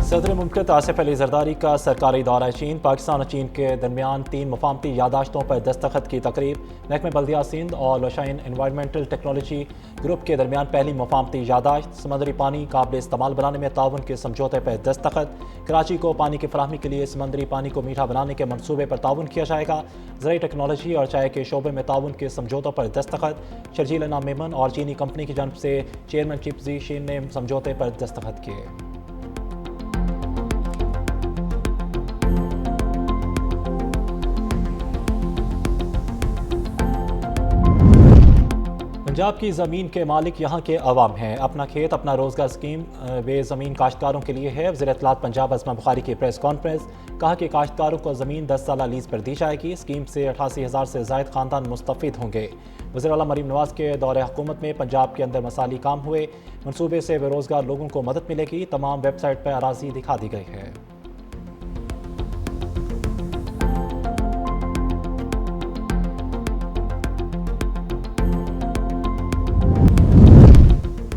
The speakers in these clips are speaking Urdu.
صدر مملکت آصف علی زرداری کا سرکاری دورہ چین، پاکستان اور چین کے درمیان 3 مفاہمتی یادداشتوں پر دستخط کی تقریب۔ محکمہ بلدیات سندھ اور لوشائن انوائرنمنٹل ٹیکنالوجی گروپ کے درمیان پہلی مفاہمتی یادداشت۔ سمندری پانی قابل استعمال بنانے میں تعاون کے سمجھوتے پر دستخط۔ کراچی کو پانی کی فراہمی کے لیے سمندری پانی کو میٹھا بنانے کے منصوبے پر تعاون کیا جائے گا۔ زرعی ٹیکنالوجی اور چائے کے شعبے میں تعاون کے سمجھوتوں پر دستخط۔ شرجیل انعام میمن اور چینی کمپنی کی جانب سے چیئرمین چیف زی شین نے سمجھوتے پر دستخط کیے۔ پنجاب کی زمین کے مالک یہاں کے عوام ہیں۔ اپنا کھیت اپنا روزگار اسکیم وے زمین کاشتکاروں کے لیے ہے۔ وزیر اطلاعات پنجاب اسما بخاری کی پریس کانفرنس۔ کہا کہ کاشتکاروں کو زمین 10 سالہ لیز پر دی جائے گی۔ اسکیم سے 88,000 سے زائد خاندان مستفید ہوں گے۔ وزیر اعلیٰ مریم نواز کے دور حکومت میں پنجاب کے اندر مسالی کام ہوئے۔ منصوبے سے بے روزگار لوگوں کو مدد ملے گی۔ تمام ویب سائٹ پر اراضی دکھا دی گئی ہے۔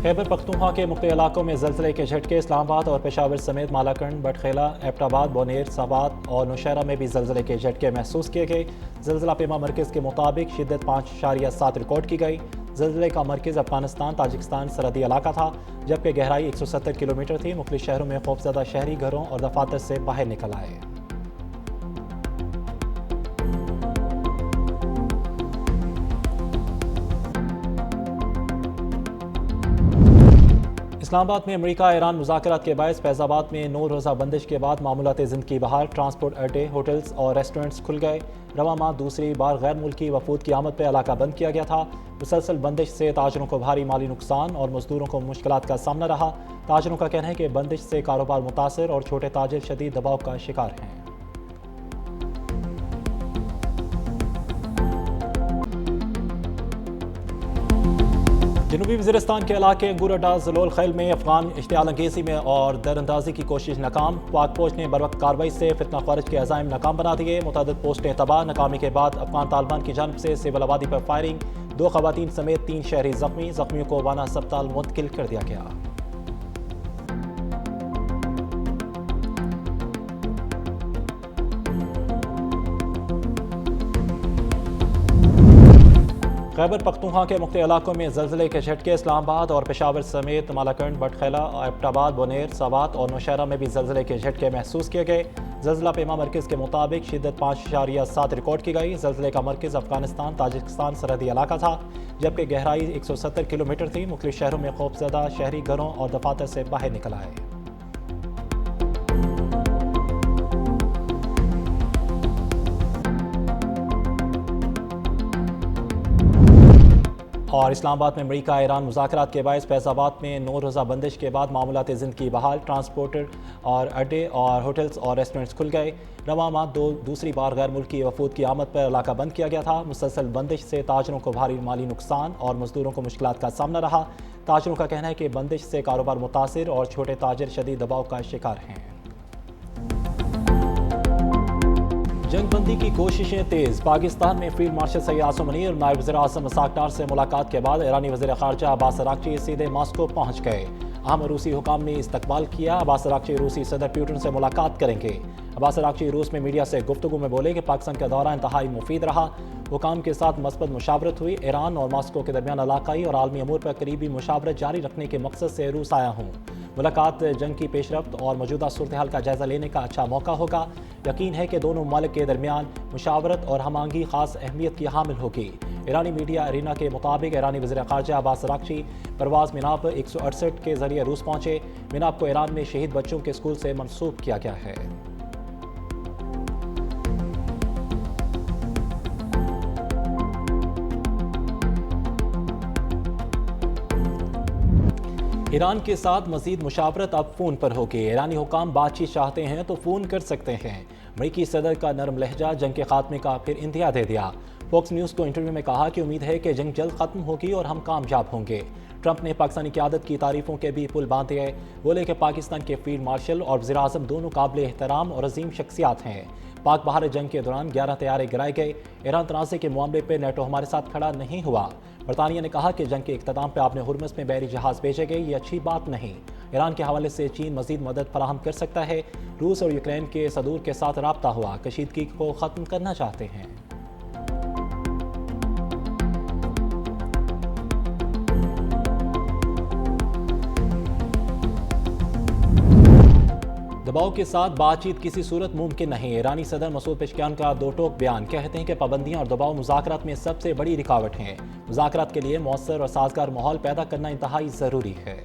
خیبر پختونخوا کے مختلف علاقوں میں زلزلے کے جھٹکے۔ اسلام آباد اور پشاور سمیت مالاکنڈ، بٹخیلہ، ایبٹ آباد، بونیر، سوات اور نوشہرہ میں بھی زلزلے کے جھٹکے محسوس کیے گئے۔ زلزلہ پیما مرکز کے مطابق شدت 5.7 ریکارڈ کی گئی۔ زلزلے کا مرکز افغانستان تاجکستان سرحدی علاقہ تھا، جبکہ گہرائی 170 کلومیٹر تھی۔ مختلف شہروں میں خوفزدہ شہری گھروں اور دفاتر سے باہر نکل آئے۔ اسلام آباد میں امریکہ ایران مذاکرات کے باعث فیض آباد میں 9 روزہ بندش کے بعد معمولات زندگی بحال۔ ٹرانسپورٹ اڈے، ہوٹلز اور ریسٹورنٹس کھل گئے۔ رواں ماہ دوسری بار غیر ملکی وفود کی آمد پہ علاقہ بند کیا گیا تھا۔ مسلسل بندش سے تاجروں کو بھاری مالی نقصان اور مزدوروں کو مشکلات کا سامنا رہا۔ تاجروں کا کہنا ہے کہ بندش سے کاروبار متاثر اور چھوٹے تاجر شدید دباؤ کا شکار ہیں۔ جنوبی وزیرستان کے علاقے انگور اڈا زلول خیل میں افغان اشتعال انگیزی میں اور در اندازی کی کوشش ناکام۔ پاک فوج نے بروقت کارروائی سے فتنہ خارج کے عزائم ناکام بنا دیے۔ متعدد پوسٹیں تباہ۔ ناکامی کے بعد افغان طالبان کی جانب سے سول آبادی پر فائرنگ۔ 2 خواتین سمیت 3 شہری زخمی۔ زخمیوں کو وانا ہسپتال منتقل کر دیا گیا۔ خیبر پختونخوا کے مختلف علاقوں میں زلزلے کے جھٹکے۔ اسلام آباد اور پشاور سمیت مالاکنڈ، بٹخیلہ، ایبٹ آباد، بونیر، سوات اور نوشہرہ میں بھی زلزلے کے جھٹکے محسوس کیے گئے۔ زلزلہ پیما مرکز کے مطابق شدت 5.7 ریکارڈ کی گئی۔ زلزلے کا مرکز افغانستان تاجکستان سرحدی علاقہ تھا، جبکہ گہرائی 170 کلومیٹر تھی۔ مختلف شہروں میں خوفزدہ شہری گھروں اور دفاتر سے باہر نکل آئے۔ اور اسلام آباد میں امریکہ ایران مذاکرات کے باعث فیض آباد میں 9 روزہ بندش کے بعد معمولات زندگی بحال۔ ٹرانسپورٹر اور اڈے اور ہوٹلز اور ریسٹورنٹس کھل گئے۔ رواں ماہ دوسری بار غیر ملکی وفود کی آمد پر علاقہ بند کیا گیا تھا۔ مسلسل بندش سے تاجروں کو بھاری مالی نقصان اور مزدوروں کو مشکلات کا سامنا رہا۔ تاجروں کا کہنا ہے کہ بندش سے کاروبار متاثر اور چھوٹے تاجر شدید دباؤ کا شکار ہیں۔ جنگ بندی کی کوششیں تیز۔ پاکستان میں فیلڈ مارشل سید عاصم منیر اور نائب وزیر اعظم اسحاق ڈار سے ملاقات کے بعد ایرانی وزیر خارجہ عباس اراغچی سیدھے ماسکو پہنچ گئے۔ اہم روسی حکام نے استقبال کیا۔ عباس اراغچی روسی صدر پیوٹن سے ملاقات کریں گے۔ عباس اراغچی روس میں میڈیا سے گفتگو میں بولے کہ پاکستان کا دورہ انتہائی مفید رہا۔ حکام کے ساتھ مثبت مشاورت ہوئی۔ ایران اور ماسکو کے درمیان علاقائی اور عالمی امور پر قریبی مشاورت جاری رکھنے کے مقصد سے روس آیا ہوں۔ ملاقات جنگ کی پیش رفت اور موجودہ صورتحال کا جائزہ لینے کا اچھا موقع ہوگا۔ یقین ہے کہ دونوں ممالک کے درمیان مشاورت اور ہم آہنگی خاص اہمیت کی حامل ہوگی۔ ایرانی میڈیا ارینا کے مطابق ایرانی وزیر خارجہ عباس اراغچی پرواز مناب 168 کے ذریعے روس پہنچے۔ مناب کو ایران میں شہید بچوں کے اسکول سے منسوب کیا گیا ہے۔ ایران کے ساتھ مزید مشاورت اب فون پر ہوگی۔ ایرانی حکام بات چیت چاہتے ہیں تو فون کر سکتے ہیں۔ امریکی صدر کا نرم لہجہ جنگ کے خاتمے کا پھر انتہا دے دیا۔ فوکس نیوز کو انٹرویو میں کہا کہ امید ہے کہ جنگ جلد ختم ہوگی اور ہم کامیاب ہوں گے۔ ٹرمپ نے پاکستانی قیادت کی تعریفوں کے بھی پل باندھے ہیں۔ بولے کہ پاکستان کے فیلڈ مارشل اور وزیر اعظم دونوں قابل احترام اور عظیم شخصیات ہیں۔ پاک بحر جنگ کے دوران 11 طیارے گرائے گئے۔ ایران تنازع کے معاملے پہ نیٹو ہمارے ساتھ کھڑا نہیں ہوا۔ برطانیہ نے کہا کہ جنگ کے اختتام پہ آپ نے ہرمز میں بحری جہاز بھیجے گئے، یہ اچھی بات نہیں۔ ایران کے حوالے سے چین مزید مدد فراہم کر سکتا ہے۔ روس اور یوکرین کے صدور کے ساتھ رابطہ ہوا، کشیدگی کو ختم کرنا چاہتے ہیں۔ دباؤ کے ساتھ بات چیت کسی صورت ممکن نہیں۔ ایرانی صدر مسعود پزشکیان کا دو ٹوک بیان، کہتے ہیں کہ پابندیاں اور دباؤ مذاکرات میں سب سے بڑی رکاوٹ ہیں۔ مذاکرات کے لیے مؤثر اور سازگار ماحول پیدا کرنا انتہائی ضروری ہے۔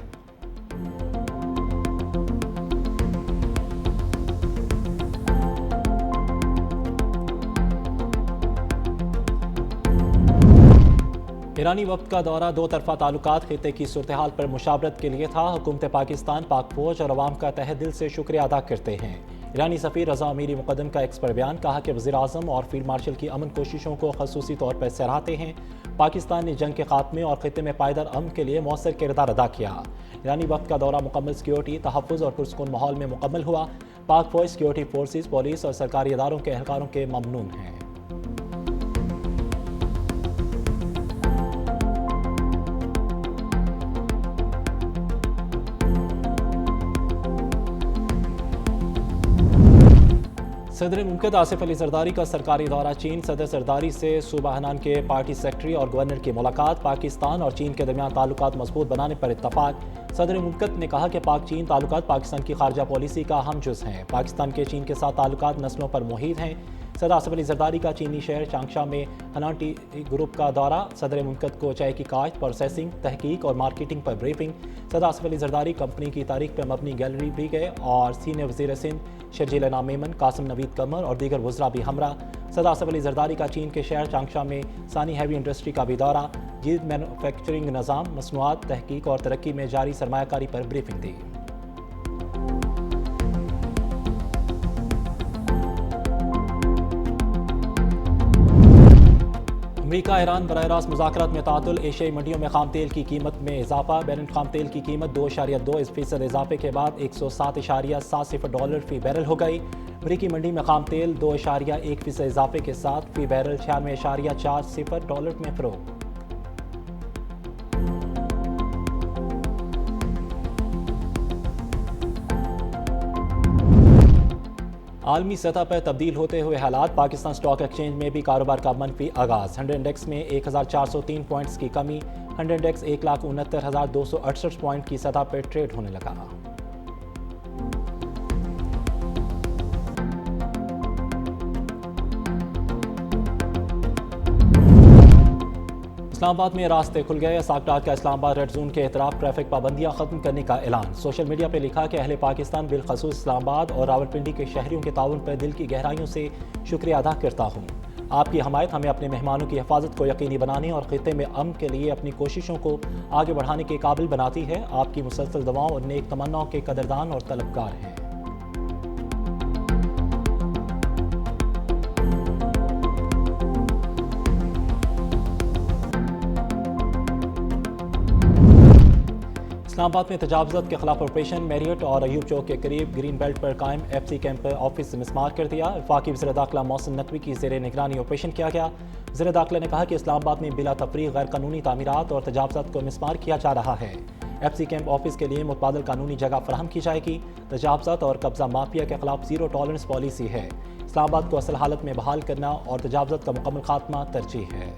ایرانی وفد کا دورہ دو طرفہ تعلقات، خطے کی صورتحال پر مشاورت کے لیے تھا۔ حکومت پاکستان پاک فوج اور عوام کا تہہ دل سے شکریہ ادا کرتے ہیں۔ ایرانی سفیر رضا امیری مقدم کا ایکس پر بیان، کہا کہ وزیر اعظم اور فیلڈ مارشل کی امن کوششوں کو خصوصی طور پر سراہتے ہیں۔ پاکستان نے جنگ کے خاتمے اور خطے میں پائیدار امن کے لیے مؤثر کردار ادا کیا۔ ایرانی وفد کا دورہ مکمل سیکیورٹی، تحفظ اور پرسکون ماحول میں مکمل ہوا۔ پاک فوج، سیکیورٹی فورسز، پولیس اور سرکاری اداروں کے اہلکاروں کے ممنون ہیں۔ صدر مملکت آصف علی زرداری کا سرکاری دورہ چین، صدر زرداری سے صوبہ ہنان کے پارٹی سیکرٹری اور گورنر کی ملاقات، پاکستان اور چین کے درمیان تعلقات مضبوط بنانے پر اتفاق۔ صدر مملکت نے کہا کہ پاک چین تعلقات پاکستان کی خارجہ پالیسی کا اہم جز ہیں۔ پاکستان کے چین کے ساتھ تعلقات نسلوں پر محیط ہیں۔ صدر آصف علی زرداری کا چینی شہر چانگشا میں ہنان ٹی گروپ کا دورہ، صدر مملکت کو چائے کی کاشت، پروسیسنگ، تحقیق اور مارکیٹنگ پر بریفنگ۔ صدر آصف علی زرداری کمپنی کی تاریخ پر مبنی گیلری بھی گئے اور سینئر وزیر سندھ شرجیل انعام میمن، قاسم نوید قمر اور دیگر وزراء بھی ہمراہ۔ صدر آصف علی زرداری کا چین کے شہر چانگشا میں ثانی ہیوی انڈسٹری کا بھی دورہ، جدید مینوفیکچرنگ نظام، مصنوعات، تحقیق اور ترقی میں جاری سرمایہ کاری پر بریفنگ دی۔ امریکہ ایران براہ راست مذاکرات میں تعطل، ایشیائی منڈیوں میں خام تیل کی قیمت میں اضافہ، بیرل خام تیل کی قیمت 2.2% اضافے کے بعد $107.70 فی بیرل ہو گئی۔ امریکی منڈی میں خام تیل 2.1% اضافے کے ساتھ فی بیرل $96.40 میں فروخت۔ عالمی سطح پر تبدیل ہوتے ہوئے حالات، پاکستان اسٹاک ایکسچینج میں بھی کاروبار کا منفی آغاز، 100 انڈیکس میں 1403 پوائنٹس کی کمی، 100 انڈیکس 1,69,268 پوائنٹ کی سطح پر ٹریڈ ہونے لگا۔ اسلام آباد میں راستے کھل گئے، اساکڈار کا اسلام آباد ریڈ زون کے اعتراف، ٹریفک پابندیاں ختم کرنے کا اعلان۔ سوشل میڈیا پہ لکھا کہ اہل پاکستان بالخصوص اسلام آباد اور راولپنڈی کے شہریوں کے تعاون پر دل کی گہرائیوں سے شکریہ ادا کرتا ہوں۔ آپ کی حمایت ہمیں اپنے مہمانوں کی حفاظت کو یقینی بنانے اور خطے میں امن کے لیے اپنی کوششوں کو آگے بڑھانے کے قابل بناتی ہے۔ آپ کی مسلسل دعاؤں اور نیک تمناؤں کے قدردان اور طلبگار ہیں۔ اسلام آباد میں تجاوزات کے خلاف آپریشن، میریٹ اور ایوب چوک کے قریب گرین بیلٹ پر قائم ایف سی کیمپ آفس مسمار کر دیا۔ وفاقی وزیر داخلہ محسن نقوی کی زیر نگرانی آپریشن کیا گیا۔ وزیر داخلہ نے کہا کہ اسلام آباد میں بلا تفریق غیر قانونی تعمیرات اور تجاوزات کو مسمار کیا جا رہا ہے۔ ایف سی کیمپ آفس کے لیے متبادل قانونی جگہ فراہم کی جائے گی۔ تجاوزات اور قبضہ مافیا کے خلاف زیرو ٹالرنس پالیسی ہے۔ اسلام آباد کو اصل حالت میں بحال کرنا اور تجاوزات کا مکمل خاتمہ ترجیح ہے۔